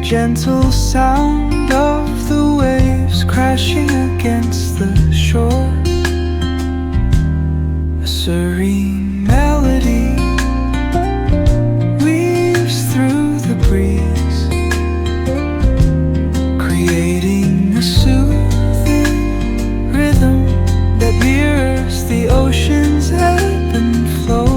gentle sound of the waves crashing against the shore. A serene melody weaves through the breeze, creating a soothing rhythm that mirrors the ocean's ebb and flow.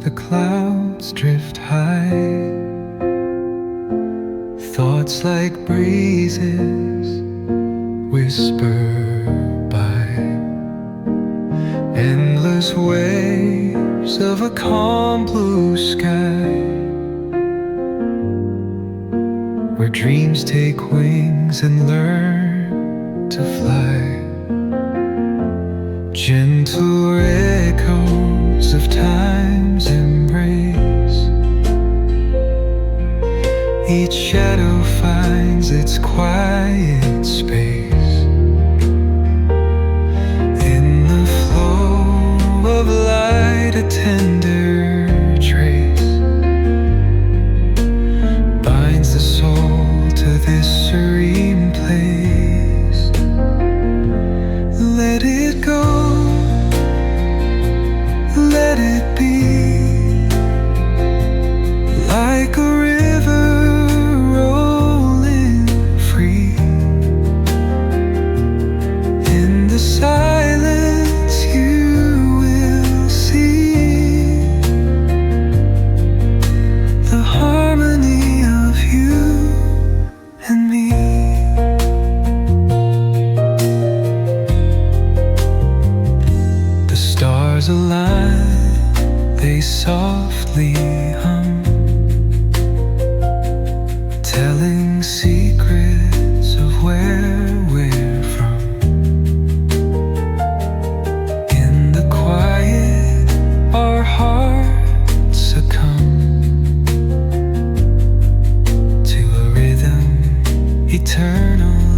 the clouds drift high. Thoughts like breezes whisper by. Endless waves of a calm blue sky, where dreams take wings and learn to fly. Gentle echoes of time's embrace. Each shadow finds its quiet space. In the flow of light, a tender trace binds the soul to this serene place. Let it go, let it be, like a river rolling free. In the silence you will see the harmony of you and me. The stars align, they softly hum, telling secrets of where we're from. In the quiet, our hearts succumb to a rhythm eternal.